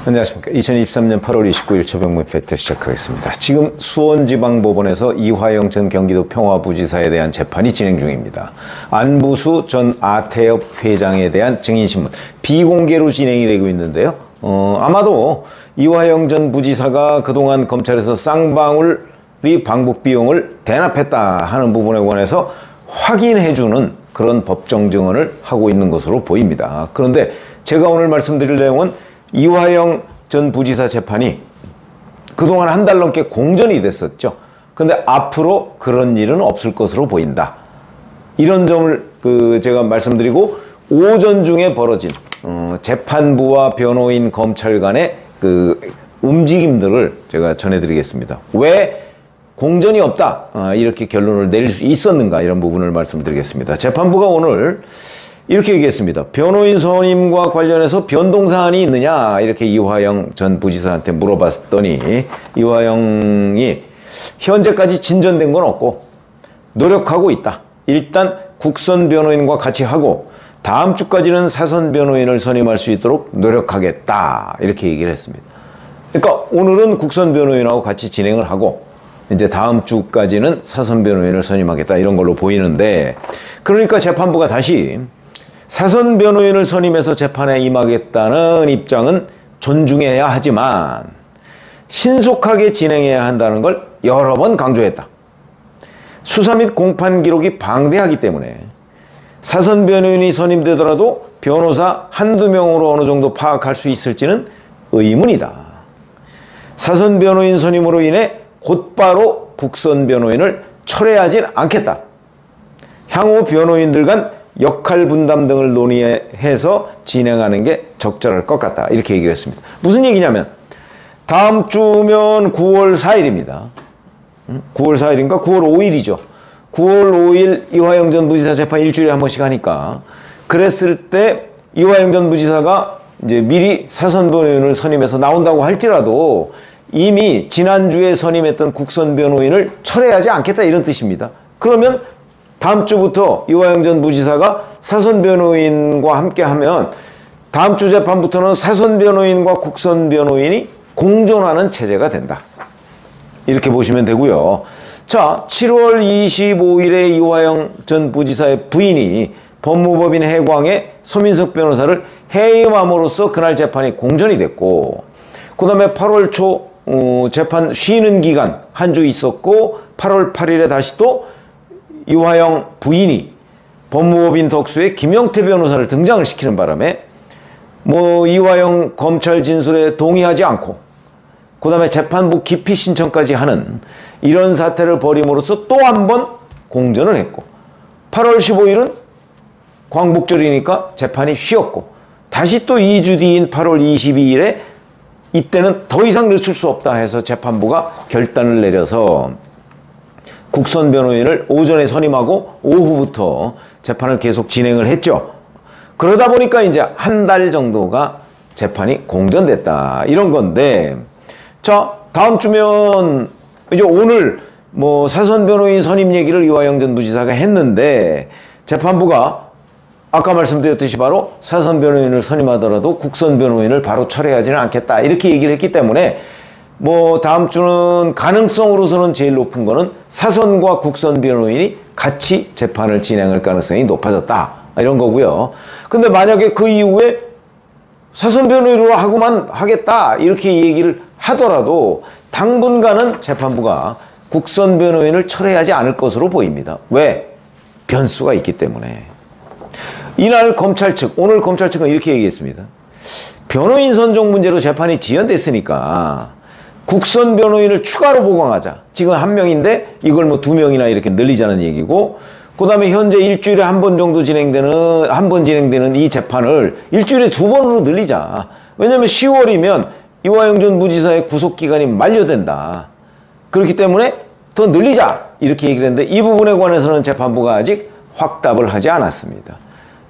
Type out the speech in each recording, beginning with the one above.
안녕하십니까. 2023년 8월 29일 최병문 팩트 시작하겠습니다. 지금 수원지방법원에서 이화영 전 경기도 평화부지사에 대한 재판이 진행 중입니다. 안부수 전 아태협 회장에 대한 증인신문 비공개로 진행이 되고 있는데요. 아마도 이화영 전 부지사가 그동안 검찰에서 쌍방울이 방북 비용을 대납했다 하는 부분에 관해서 확인해주는 그런 법정 증언을 하고 있는 것으로 보입니다. 그런데 제가 오늘 말씀드릴 내용은 이화영 전 부지사 재판이 그동안 한 달 넘게 공전이 됐었죠. 근데 앞으로 그런 일은 없을 것으로 보인다. 이런 점을 제가 말씀드리고, 오전 중에 벌어진 재판부와 변호인, 검찰 간의 움직임들을 제가 전해드리겠습니다. 왜 공전이 없다, 이렇게 결론을 내릴 수 있었는가, 이런 부분을 말씀드리겠습니다. 재판부가 오늘 이렇게 얘기했습니다. 변호인 선임과 관련해서 변동사안이 있느냐, 이렇게 이화영 전 부지사한테 물어봤더니 이화영이 현재까지 진전된 건 없고 노력하고 있다. 일단 국선 변호인과 같이 하고 다음 주까지는 사선 변호인을 선임할 수 있도록 노력하겠다, 이렇게 얘기를 했습니다. 그러니까 오늘은 국선 변호인하고 같이 진행을 하고 이제 다음 주까지는 사선 변호인을 선임하겠다, 이런 걸로 보이는데, 그러니까 재판부가 다시 사선 변호인을 선임해서 재판에 임하겠다는 입장은 존중해야 하지만 신속하게 진행해야 한다는 걸 여러 번 강조했다. 수사 및 공판 기록이 방대하기 때문에 사선 변호인이 선임되더라도 변호사 한두 명으로 어느 정도 파악할 수 있을지는 의문이다. 사선 변호인 선임으로 인해 곧바로 국선 변호인을 철회하진 않겠다. 향후 변호인들 간 역할 분담 등을 논의해서 진행하는 게 적절할 것 같다, 이렇게 얘기를 했습니다. 무슨 얘기냐면 다음 주면 9월 4일입니다. 9월 4일인가? 9월 5일이죠. 9월 5일 이화영 전 부지사 재판 일주일에 한 번씩 하니까, 그랬을 때 이화영 전 부지사가 이제 미리 사선 변호인을 선임해서 나온다고 할지라도 이미 지난주에 선임했던 국선 변호인을 철회하지 않겠다, 이런 뜻입니다. 그러면 다음 주부터 이화영 전 부지사가 사선 변호인과 함께 하면 다음 주 재판부터는 사선 변호인과 국선 변호인이 공존하는 체제가 된다, 이렇게 보시면 되고요. 자, 7월 25일에 이화영 전 부지사의 부인이 법무법인 해광의 서민석 변호사를 해임함으로써 그날 재판이 공전이 됐고, 그 다음에 8월 초 재판 쉬는 기간 한 주 있었고, 8월 8일에 다시 또 이화영 부인이 법무법인 덕수의 김영태 변호사를 등장을 시키는 바람에 이화영 검찰 진술에 동의하지 않고 그 다음에 재판부 기피 신청까지 하는 이런 사태를 벌임으로써 또 한 번 공전을 했고, 8월 15일은 광복절이니까 재판이 쉬었고, 다시 또 2주 뒤인 8월 22일에 이때는 더 이상 늦출 수 없다 해서 재판부가 결단을 내려서 국선 변호인을 오전에 선임하고 오후부터 재판을 계속 진행을 했죠. 그러다 보니까 이제 한 달 정도가 재판이 공전됐다, 이런 건데, 자, 다음 주면 이제 오늘 사선 변호인 선임 얘기를 이화영 전 부지사가 했는데, 재판부가 아까 말씀드렸듯이 바로 사선 변호인을 선임하더라도 국선 변호인을 바로 철회하지는 않겠다, 이렇게 얘기를 했기 때문에 다음 주는 가능성으로서는 제일 높은 거는 사선과 국선 변호인이 같이 재판을 진행할 가능성이 높아졌다, 이런 거고요. 근데 만약에 그 이후에 사선 변호인으로 하고만 하겠다, 이렇게 얘기를 하더라도 당분간은 재판부가 국선 변호인을 철회하지 않을 것으로 보입니다. 왜? 변수가 있기 때문에. 이날 검찰 측, 오늘 검찰 측은 이렇게 얘기했습니다. 변호인 선정 문제로 재판이 지연됐으니까 국선 변호인을 추가로 보강하자. 지금 1명인데 이걸 2명이나 이렇게 늘리자는 얘기고, 그 다음에 현재 일주일에 한 번 정도 진행되는 이 재판을 일주일에 2번으로 늘리자. 왜냐면 10월이면 이화영 전 부지사의 구속기간이 만료된다. 그렇기 때문에 더 늘리자, 이렇게 얘기를 했는데, 이 부분에 관해서는 재판부가 아직 확답을 하지 않았습니다.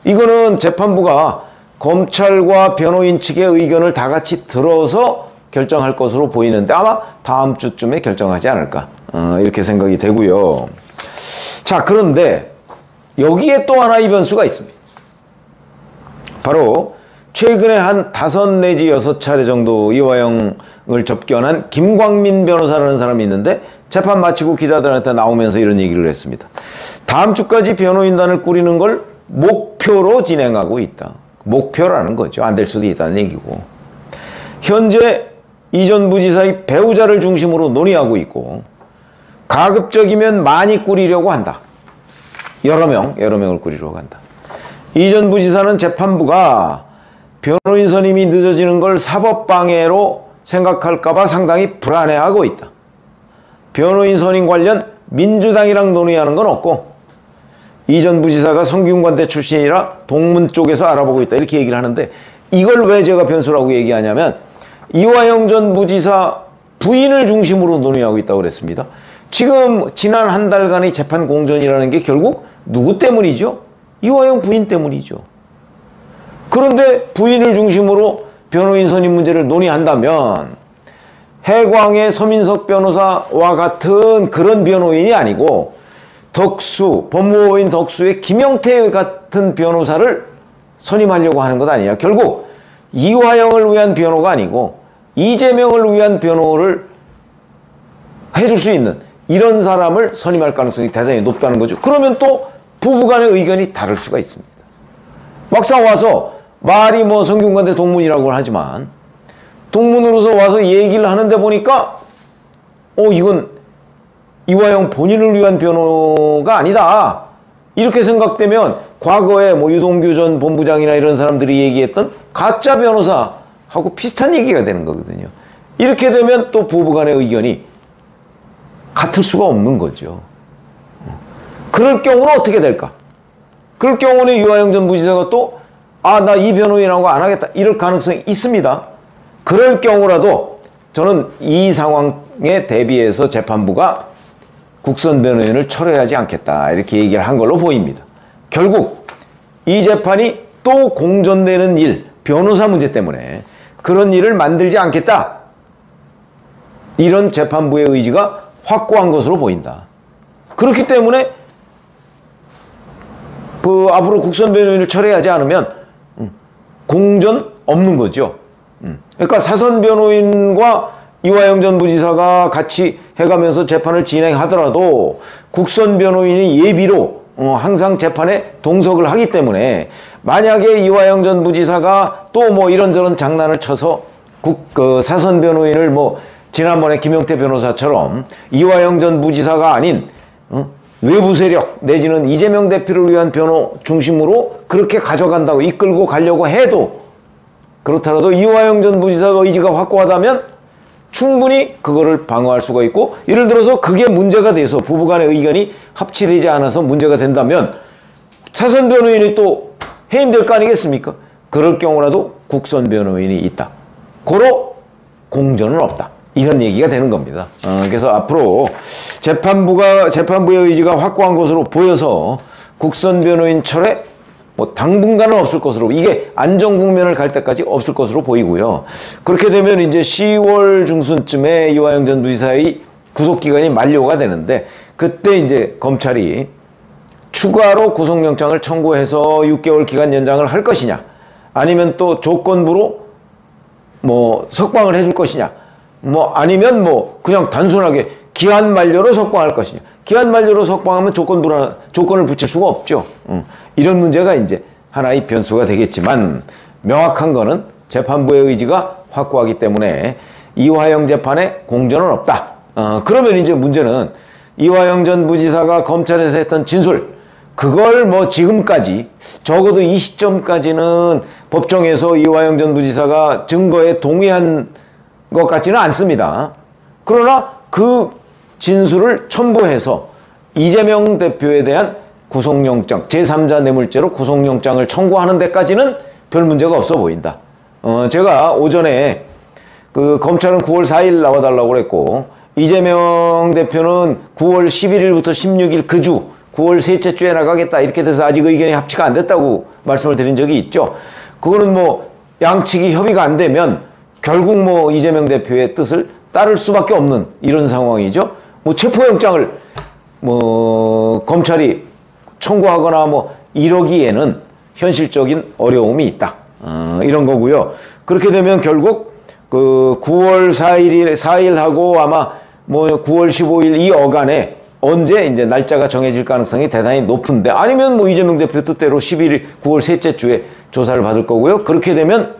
이거는 재판부가 검찰과 변호인 측의 의견을 다 같이 들어서 결정할 것으로 보이는데 아마 다음 주쯤에 결정하지 않을까, 이렇게 생각이 되고요. 자, 그런데 여기에 또 하나의 변수가 있습니다. 바로 최근에 한 5 내지 6차례 정도 이화영을 접견한 김광민 변호사라는 사람이 있는데 재판 마치고 기자들한테 나오면서 이런 얘기를 했습니다. 다음 주까지 변호인단을 꾸리는 걸 목표로 진행하고 있다. 목표라는 거죠. 안 될 수도 있다는 얘기고. 현재 이 전 부지사의 배우자를 중심으로 논의하고 있고 가급적이면 많이 꾸리려고 한다. 여러 명을 꾸리려고 한다. 이 전 부지사는 재판부가 변호인 선임이 늦어지는 걸 사법방해로 생각할까봐 상당히 불안해하고 있다. 변호인 선임 관련 민주당이랑 논의하는 건 없고 이 전 부지사가 성균관대 출신이라 동문 쪽에서 알아보고 있다. 이렇게 얘기를 하는데 이걸 왜 제가 변수라고 얘기하냐면 이화영 전 부지사 부인을 중심으로 논의하고 있다고 그랬습니다. 지금 지난 한 달간의 재판 공전이라는 게 결국 누구 때문이죠? 이화영 부인 때문이죠. 그런데 부인을 중심으로 변호인 선임 문제를 논의한다면 해광의 서민석 변호사와 같은 그런 변호인이 아니고 법무법인 덕수의 김영태 같은 변호사를 선임하려고 하는 것 아니냐. 결국 이화영을 위한 변호가 아니고 이재명을 위한 변호를 해줄 수 있는 이런 사람을 선임할 가능성이 대단히 높다는 거죠. 그러면 또 부부간의 의견이 다를 수가 있습니다. 막상 와서 말이 뭐 성균관대 동문이라고 하지만 동문으로서 와서 얘기를 하는데 보니까 이건 이화영 본인을 위한 변호가 아니다. 이렇게 생각되면 과거에 뭐 유동규 전 본부장이나 이런 사람들이 얘기했던 가짜 변호사하고 비슷한 얘기가 되는 거거든요. 이렇게 되면 또 부부간의 의견이 같을 수가 없는 거죠. 그럴 경우는 어떻게 될까? 그럴 경우는 이화영 전 부지사가 또 나 이 변호인하고 안 하겠다. 이럴 가능성이 있습니다. 그럴 경우라도 저는 이 상황에 대비해서 재판부가 국선 변호인을 철회하지 않겠다. 이렇게 얘기를 한 걸로 보입니다. 결국 이 재판이 또 공전되는 일, 변호사 문제 때문에 그런 일을 만들지 않겠다. 이런 재판부의 의지가 확고한 것으로 보인다. 그렇기 때문에 앞으로 국선 변호인을 철회하지 않으면 공전 없는 거죠. 그러니까 사선 변호인과 이화영 전 부지사가 같이 해가면서 재판을 진행하더라도 국선 변호인이 예비로 항상 재판에 동석을 하기 때문에 만약에 이화영 전 부지사가 또 뭐 이런저런 장난을 쳐서 사선 변호인을 지난번에 김영태 변호사처럼 이화영 전 부지사가 아닌 외부 세력 내지는 이재명 대표를 위한 변호 중심으로 그렇게 가져간다고 이끌고 가려고 해도 그렇더라도 이화영 전 부지사가 의지가 확고하다면 충분히 그거를 방어할 수가 있고 예를 들어서 그게 문제가 돼서 부부간의 의견이 합치되지 않아서 문제가 된다면 사선 변호인이 또 해임될 거 아니겠습니까? 그럴 경우라도 국선 변호인이 있다. 고로 공전은 없다. 이런 얘기가 되는 겁니다. 그래서 앞으로 재판부의 의지가 확고한 것으로 보여서 국선 변호인 철회 당분간은 없을 것으로 이게 안정 국면을 갈 때까지 없을 것으로 보이고요. 그렇게 되면 이제 10월 중순쯤에 이화영 전 부지사의 구속기간이 만료가 되는데 그때 이제 검찰이 추가로 구속영장을 청구해서 6개월 기간 연장을 할 것이냐 아니면 또 조건부로 석방을 해줄 것이냐 아니면 그냥 단순하게 기한 만료로 석방할 것이냐. 기한 만료로 석방하면 조건을 붙일 수가 없죠. 이런 문제가 이제 하나의 변수가 되겠지만 명확한 거는 재판부의 의지가 확고하기 때문에 이화영 재판에 공전은 없다. 그러면 이제 문제는 이화영 전 부지사가 검찰에서 했던 진술 그걸 지금까지 적어도 이 시점까지는 법정에서 이화영 전 부지사가 증거에 동의한 것 같지는 않습니다. 그러나 그 진술을 첨부해서 이재명 대표에 대한 구속영장, 제3자 뇌물죄로 구속영장을 청구하는 데까지는 별 문제가 없어 보인다. 제가 오전에 검찰은 9월 4일 나와달라고 그랬고 이재명 대표는 9월 11일부터 16일 그 주 9월 셋째 주에 나가겠다 이렇게 돼서 아직 의견이 합치가 안 됐다고 말씀을 드린 적이 있죠. 그거는 양측이 협의가 안 되면 결국 이재명 대표의 뜻을 따를 수밖에 없는 이런 상황이죠. 체포영장을 검찰이 청구하거나 이러기에는 현실적인 어려움이 있다. 이런 거고요. 그렇게 되면 결국 그 9월 4일하고 아마 뭐 9월 15일 이 어간에 언제 이제 날짜가 정해질 가능성이 대단히 높은데, 아니면 뭐 이재명 대표 뜻대로 11일 9월 셋째 주에 조사를 받을 거고요. 그렇게 되면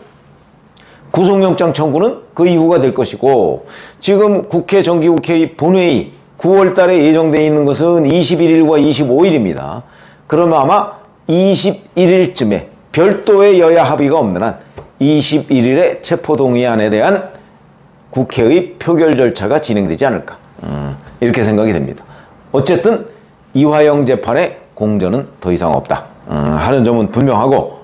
구속영장 청구는 그 이후가 될 것이고, 지금 국회 정기국회 본회의 9월 달에 예정되어 있는 것은 21일과 25일입니다. 그러면 아마 21일쯤에 별도의 여야 합의가 없는 한 21일에 체포동의안에 대한 국회의 표결 절차가 진행되지 않을까, 이렇게 생각이 됩니다. 어쨌든 이화영 재판의 공전은 더 이상 없다 하는 점은 분명하고,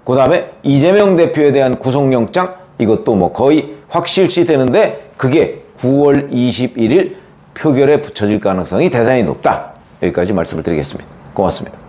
그 다음에 이재명 대표에 대한 구속영장, 이것도 뭐 거의 확실시 되는데 그게 9월 21일 표결에 붙여질 가능성이 대단히 높다. 여기까지 말씀을 드리겠습니다. 고맙습니다.